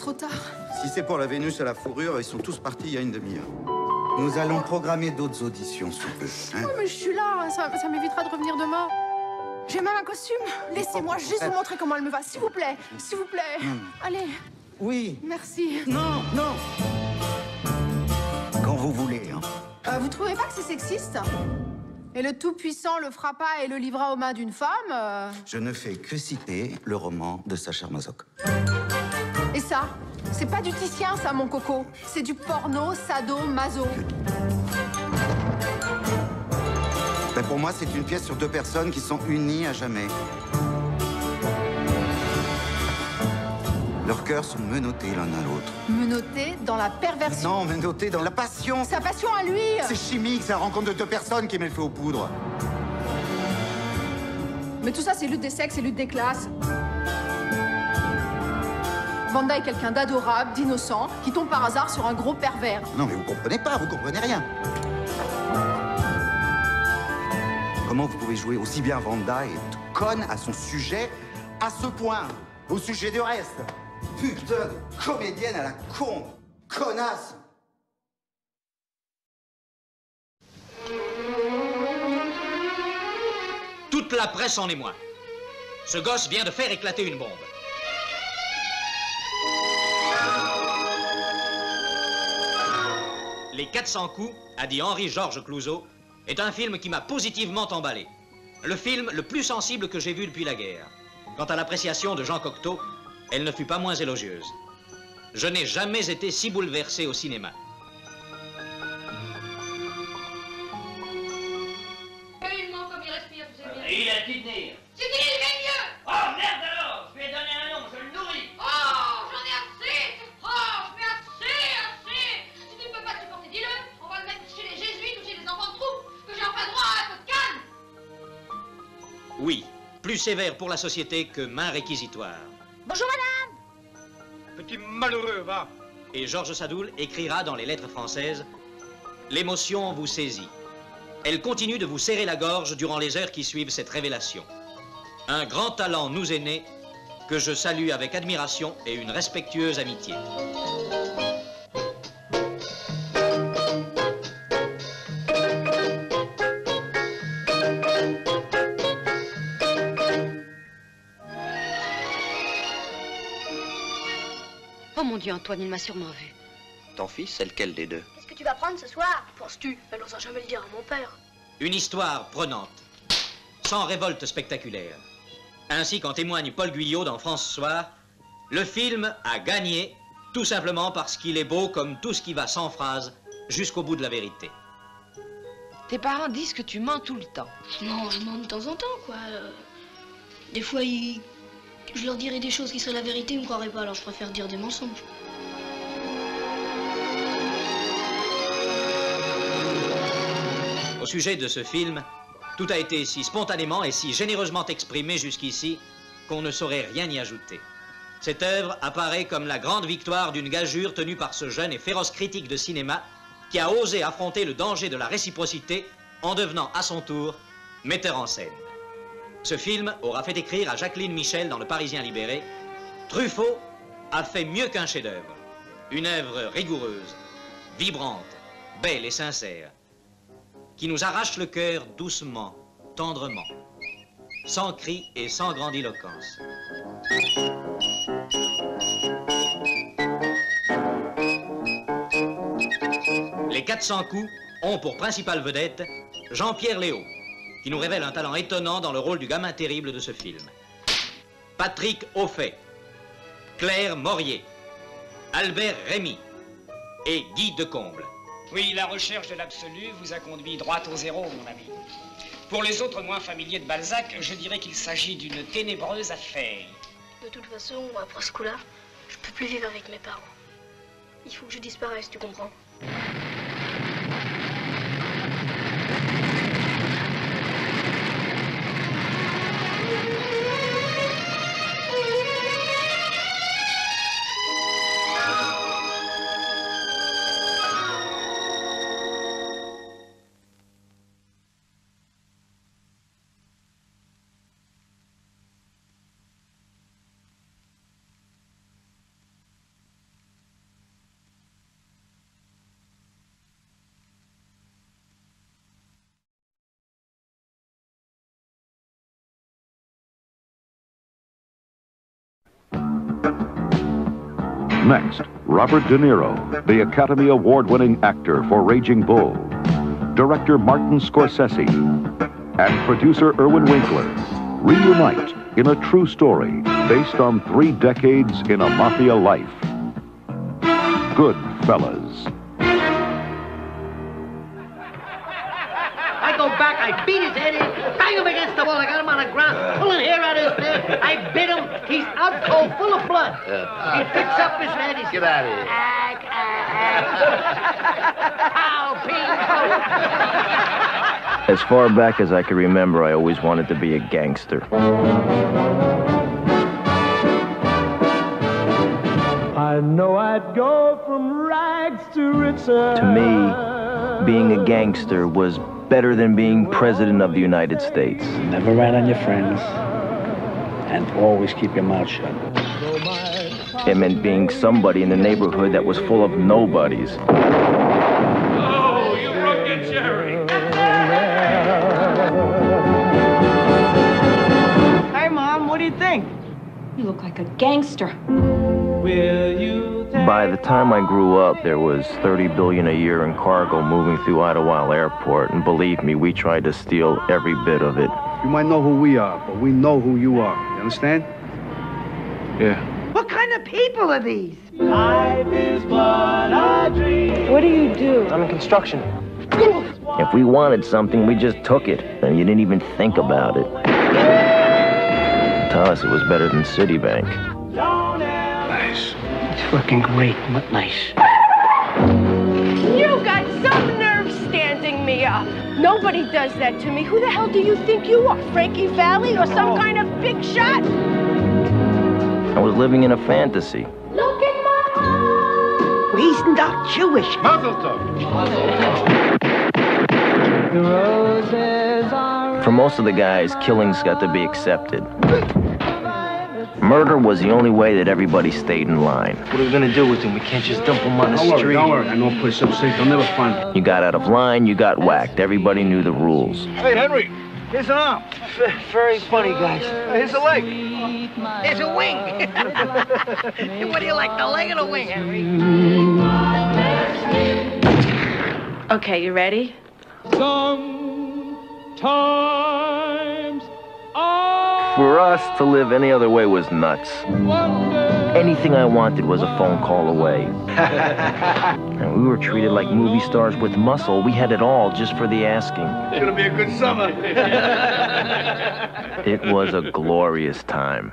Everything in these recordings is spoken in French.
trop tard. Si c'est pour la Vénus à la fourrure, ils sont tous partis il y a une demi-heure. Nous allons programmer d'autres auditions sous peu. Hein? Oui, mais je suis là, ça m'évitera de revenir demain. J'ai même un costume. Laissez-moi juste vous montrer comment elle me va, s'il vous plaît. S'il vous plaît. Allez. Oui. Merci. Non, non. Quand vous voulez. Hein. Vous trouvez pas que c'est sexiste? Et le Tout-Puissant le fera pas et le livrera aux mains d'une femme Je ne fais que citer le roman de Sacha Masoch. Et ça? C'est pas du Titien, ça, mon coco. C'est du porno, sado-maso. Ben pour moi, c'est une pièce sur deux personnes qui sont unies à jamais. Leurs cœurs sont menottés l'un à l'autre. Menotté dans la perversion. Non, menottés dans la passion. Sa passion à lui. C'est chimique, c'est la rencontre de deux personnes qui met le feu aux poudres. Mais tout ça, c'est lutte des sexes et lutte des classes. Vanda est quelqu'un d'adorable, d'innocent, qui tombe par hasard sur un gros pervers. Non, mais vous comprenez pas, vous comprenez rien. Comment vous pouvez jouer aussi bien Vanda et être conne à son sujet à ce point, au sujet du reste? Putain de comédienne à la con, connasse. Toute la presse en émoi. Ce gosse vient de faire éclater une bombe. Les 400 coups, a dit Henri-Georges Clouzot, est un film qui m'a positivement emballé. Le film le plus sensible que j'ai vu depuis la guerre. Quant à l'appréciation de Jean Cocteau, elle ne fut pas moins élogieuse. Je n'ai jamais été si bouleversé au cinéma. Comme il respire, tu sais bien. Il a qui tenir. C'est qu'il est mieux. Oh merde alors, je lui ai donné un nom, je le nourris. Oh, j'en ai assez. Oh, mais assez. Si tu ne peux pas te supporter, dis-le. On va le mettre chez les jésuites ou chez les enfants de troupe, que j'ai enfin droit à un peu de calme. Oui, plus sévère pour la société que main réquisitoire. Bonjour, madame. Petit malheureux, va. Et Georges Sadoul écrira dans les lettres françaises « L'émotion vous saisit. Elle continue de vous serrer la gorge durant les heures qui suivent cette révélation. Un grand talent nous est né, que je salue avec admiration et une respectueuse amitié. » Oh mon Dieu, Antoine, il m'a sûrement vu. Ton fils, c'est lequel des deux? Qu'est-ce que tu vas prendre ce soir? Penses-tu? Elle n'osera jamais le dire à mon père. Une histoire prenante, sans révolte spectaculaire. Ainsi qu'en témoigne Paul Guyot dans France Soir, le film a gagné tout simplement parce qu'il est beau comme tout ce qui va sans phrase jusqu'au bout de la vérité. Tes parents disent que tu mens tout le temps. Non, je mens de temps en temps, quoi. Des fois, je leur dirais des choses qui seraient la vérité, ils me croiraient pas, alors je préfère dire des mensonges. Au sujet de ce film, tout a été si spontanément et si généreusement exprimé jusqu'ici qu'on ne saurait rien y ajouter. Cette œuvre apparaît comme la grande victoire d'une gageure tenue par ce jeune et féroce critique de cinéma qui a osé affronter le danger de la réciprocité en devenant à son tour metteur en scène. Ce film aura fait écrire à Jacqueline Michel dans Le Parisien libéré « Truffaut a fait mieux qu'un chef-d'œuvre. Une œuvre rigoureuse, vibrante, belle et sincère, qui nous arrache le cœur doucement, tendrement, sans cri et sans grandiloquence. » Les 400 coups ont pour principale vedette Jean-Pierre Léaud, qui nous révèle un talent étonnant dans le rôle du gamin terrible de ce film. Patrick Auffay, Claire Morier, Albert Rémy et Guy Decomble. Oui, la recherche de l'absolu vous a conduit droit au zéro, mon ami. Pour les autres moins familiers de Balzac, je dirais qu'il s'agit d'une ténébreuse affaire. De toute façon, après ce coup-là, je peux plus vivre avec mes parents. Il faut que je disparaisse, tu comprends? Next, Robert De Niro, the Academy Award-winning actor for Raging Bull. Director Martin Scorsese and producer Irwin Winkler reunite in a true story based on 3 decades in a mafia life. Goodfellas. I go back, I beat his head in, bang him against the wall, I got him on the ground, pulling hair out of his head, I bit him, he's out cold, full of blood. He picks up his head, he's... Get out of here. Pow, ping, As far back as I can remember, I always wanted to be a gangster. I know I'd go from rags to riches. To me, being a gangster was better than being president of the United States. Never rat on your friends, and always keep your mouth shut. It meant being somebody in the neighborhood that was full of nobodies. Oh, you broke your cherry. Hey, Mom, what do you think? You look like a gangster. By the time I grew up, there was $30 billion a year in cargo moving through Idlewild Airport, and believe me, we tried to steal every bit of it. You might know who we are, but we know who you are. You understand? Yeah. What kind of people are these? Life is but a dream. What do you do? I'm in construction. If we wanted something, we just took it, and you didn't even think about it. To us, it was better than Citibank. Nice. It's fucking great, but nice. You got some nerve standing me up. Nobody does that to me. Who the hell do you think you are? Frankie Valli or some kind of big shot? I was living in a fantasy. Look in my eyes. He's not Jewish. Mazel tov. For most of the guys, killings got to be accepted. Murder was the only way that everybody stayed in line. What are we gonna do with him? We can't just dump him on the street. Don't worry. I know a place up safe. They'll never find him. You got out of line, you got whacked. Everybody knew the rules. Hey, Henry. Here's an arm. Very funny, guys. Here's a leg. There's a wing. What do you like, the leg or the wing, Henry? Okay, you ready? Sometimes For us, to live any other way was nuts. Anything I wanted was a phone call away. And we were treated like movie stars with muscle. We had it all just for the asking. It's gonna be a good summer. It was a glorious time.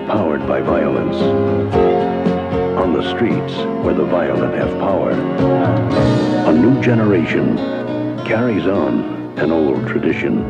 Powered by violence. On the streets where the violent have power. A new generation carries on an old tradition.